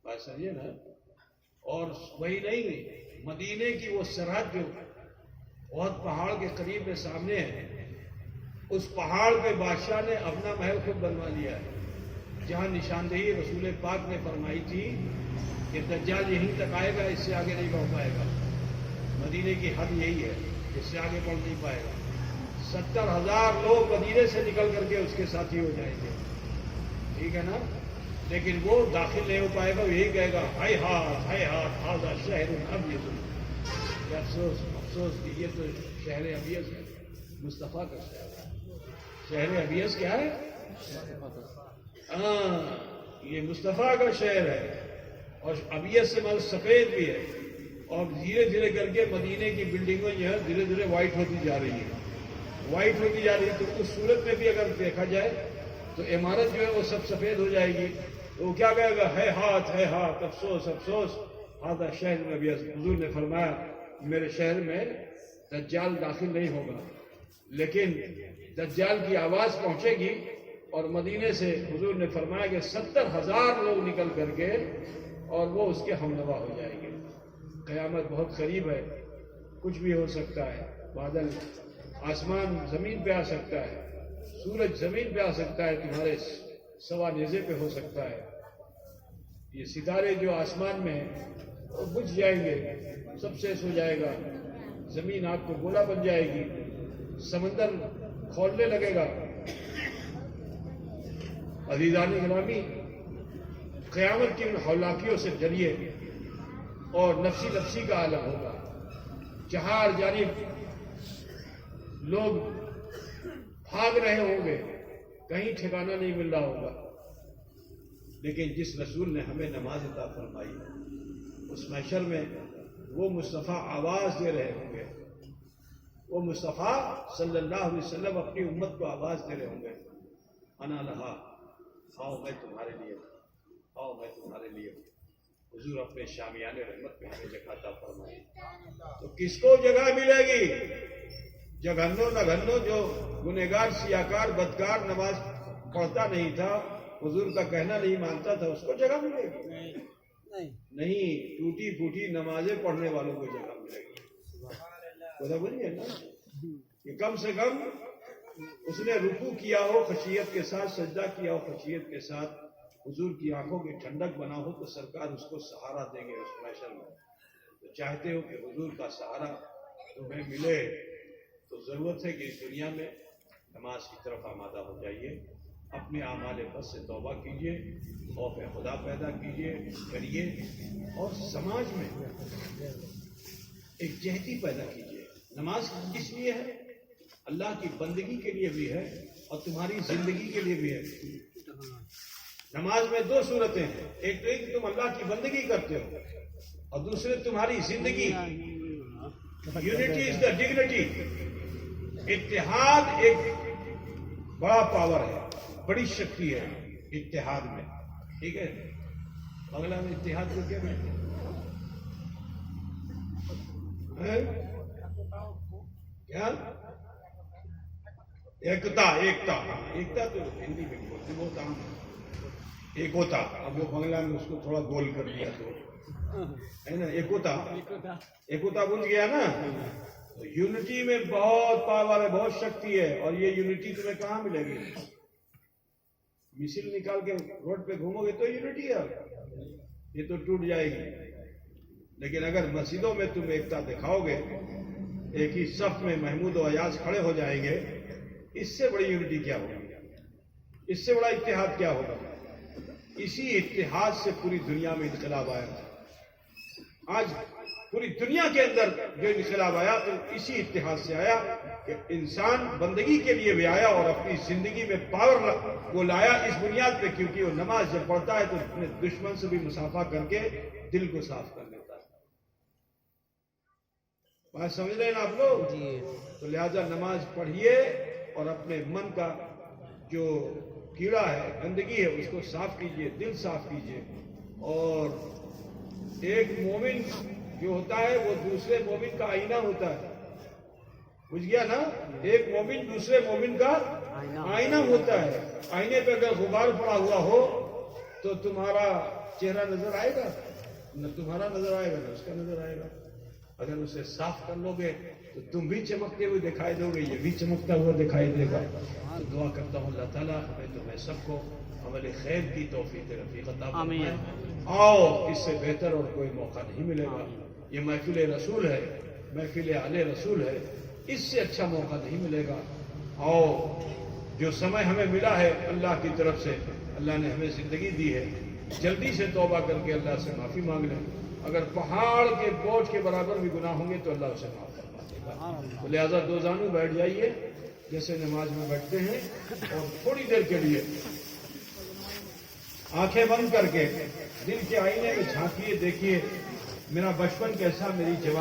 بات سمجھے نا. اور وہی نہیں, مدینے کی وہ سرحد جو بہت پہاڑ کے قریب میں سامنے ہے, اس پہاڑ پہ بادشاہ نے اپنا محل خود بنوا لیا ہے, جہاں نشاندہی رسول پاک نے فرمائی تھی کہ دجال یہیں تک آئے گا, اس سے آگے نہیں بڑھ پائے گا. مدینے کی حد یہی ہے, اس سے آگے بڑھ نہیں پائے گا. 70,000 لوگ مدینے سے نکل کر کے اس کے ساتھی ہو جائیں گے. ٹھیک ہے نا, لیکن وہ داخل نہیں ہو پائے گا. یہی کہے گا ہائے ہاتھ ہاضا شہر ابیض. افسوس افسوس کہ یہ تو شہر ابیض ہے, مصطفیٰ کا شہر ہے. شہر ابیض کیا ہے؟ ہاں, یہ مصطفیٰ کا شہر ہے. اور ابیض سے مطلب سفید بھی ہے. اور دھیرے دھیرے کر کے مدینے کی بلڈنگیں جو ہے دھیرے دھیرے وائٹ ہوتی جا رہی ہے, وائٹ ہوتی جا رہی ہے. تو اس صورت میں بھی اگر دیکھا جائے تو عمارت جو ہے وہ سب سفید ہو جائے گی. تو وہ کیا کہے گا, ہے ہاتھ, افسوس افسوس, ہاضا شہر میں ابیض. حضور نے فرمایا میرے شہر میں دجال داخل نہیں ہوگا, لیکن دجال کی آواز پہنچے گی اور مدینے سے حضور نے فرمایا کہ 70,000 لوگ نکل کر کے اور وہ اس کے ہمنوا ہو جائیں گے. قیامت بہت قریب ہے, کچھ بھی ہو سکتا ہے. بادل آسمان زمین پہ آ سکتا ہے, سورج زمین پہ آ سکتا ہے, تمہارے سوا نیزے پہ ہو سکتا ہے. یہ ستارے جو آسمان میں ہیں وہ بجھ جائیں گے, سب سیس ہو جائے گا. زمین آپ کو گولا بن جائے گی, سمندر کھولنے لگے گا. عزیزان گرامی, قیامت کی ان ہولاکیوں سے ذریعے اور نفسی کا عالم ہوگا. چہار جانب لوگ بھاگ رہے ہوں گے, کہیں ٹھکانہ نہیں مل رہا ہوگا. لیکن جس رسول نے ہمیں نماز عطا فرمائی, اس محشر میں وہ مصطفیٰ آواز دے رہے ہوں گے. وہ مصطفیٰ صلی اللہ علیہ وسلم اپنی امت کو آواز دے رہے ہوں گے, انا لہا, آؤ میں تمہارے لیے, آؤ میں تمہارے لیے. حضور اپنے شامیان رحمت میں ہمیں جگہ عطا فرمائے. تو کس کو جگہ ملے گی؟ جگھنو نہ گھنو, جو گنہگار سیاکار بدکار نماز پڑھتا نہیں تھا, حضور کا کہنا نہیں مانتا تھا, اس کو جگہ ملے گی؟ نہیں, ٹوٹی پھوٹی نمازیں پڑھنے والوں کو جگہ ملے گی. خدا بولیے نا کہ کم سے کم اس نے رکوع کیا ہو خشیت کے ساتھ، سجدہ کیا ہو خشیت کے ساتھ، حضور کی آنکھوں کی ٹھنڈک بنا ہو تو سرکار اس کو سہارا دیں گے اس محشر میں. تو چاہتے ہو کہ حضور کا سہارا تمہیں ملے تو ضرورت ہے کہ اس دنیا میں نماز کی طرف آمادہ ہو جائیے، اپنے اعمال بد سے توبہ کیجیے، خوف خدا پیدا کیجیے کریے، اور سماج میں ایک جہتی پیدا کیجیے. نماز کس لیے ہے؟ اللہ کی بندگی کے لیے بھی ہے اور تمہاری زندگی کے لیے بھی ہے. نماز میں دو صورتیں ہیں، ایک تو کہ تم اللہ کی بندگی کرتے ہو اور دوسرے تمہاری زندگی. Unity is the dignity. اتحاد ایک بڑا پاور ہے، بڑی شکتی ہے اتحاد میں. ٹھیک ہے، اگلا میں اتحاد کو کیا کہتے ہیں؟ کیا ایکتا. ایکتا تو ہندی میں بولتے بہت عام ہے. ایک ہوتا، اب وہ بنگلہ میں اس کو تھوڑا گول کر دیا تو ہے نا. ایک ہوتا بن گیا نا. یونٹی میں بہت پاور ہے، بہت شکتی ہے. اور یہ یونٹی تمہیں کہاں ملے گی؟ مثل نکال کے روڈ پہ گھومو گے تو یونٹی ہے، یہ تو ٹوٹ جائے گی. لیکن اگر مسجدوں میں تم ایکتا دکھاؤ گے، ایک ہی صف میں محمود و ایاز کھڑے ہو جائیں گے، اس سے بڑی یونٹی کیا ہوگی؟ اس سے بڑا اتحاد کیا ہوگا؟ اسی اتحاد سے پوری دنیا میں انقلاب آیا. آج پوری دنیا کے اندر جو انقلاب آیا تو اسی اتحاد سے آیا کہ انسان بندگی کے لیے بھی آیا اور اپنی زندگی میں پاور کو لایا اس بنیاد پہ، کیونکہ وہ نماز جب پڑھتا ہے تو اپنے دشمن سے بھی مصافحہ کر کے دل کو صاف کر لیتا ہے. بات سمجھ رہے ہیں نا آپ لوگ؟ تو لہذا نماز پڑھیے اور اپنے من کا جو کیڑا ہے، گندگی ہے، اس کو صاف کیجئے، دل صاف کیجئے. اور ایک مومن جو ہوتا ہے وہ دوسرے مومن کا آئینہ ہوتا ہے. بجھ گیا نا؟ ایک مومن دوسرے مومن کا آئینہ ہوتا ہے. آئینے پہ اگر غبار پڑا ہوا ہو تو تمہارا چہرہ نظر آئے گا؟ نہ تمہارا نظر آئے گا نہ اس کا نظر آئے گا. اگر اسے صاف کر لو گے تو تم بھی چمکتے ہوئے دکھائی دو گے، یہ بھی چمکتا ہوا دکھائی دے گا. تو دعا کرتا ہوں اللہ تعالیٰ ہمیں تمہیں سب کو عمل خیر کی توفیق رفیق عطا فرمائے. آؤ، اس سے بہتر اور کوئی موقع نہیں ملے گا. یہ محفل رسول ہے، محفل آل رسول ہے، اس سے اچھا موقع نہیں ملے گا. آؤ، جو سمے ہمیں ملا ہے اللہ کی طرف سے، اللہ نے ہمیں زندگی دی ہے، جلدی سے توبہ کر کے اللہ سے معافی مانگ لیں. اگر پہاڑ کے بوجھ کے برابر بھی گناہ ہوں گے تو اللہ اسے معاف فرما دے گا. تو لہذا دو زانو بیٹھ جائیے جیسے نماز میں بیٹھتے ہیں، اور تھوڑی دیر کے لیے آنکھیں بند کر کے دل کے آئینے میں جھانکیے، دیکھیے میرا بچپن کیسا، میری جوانی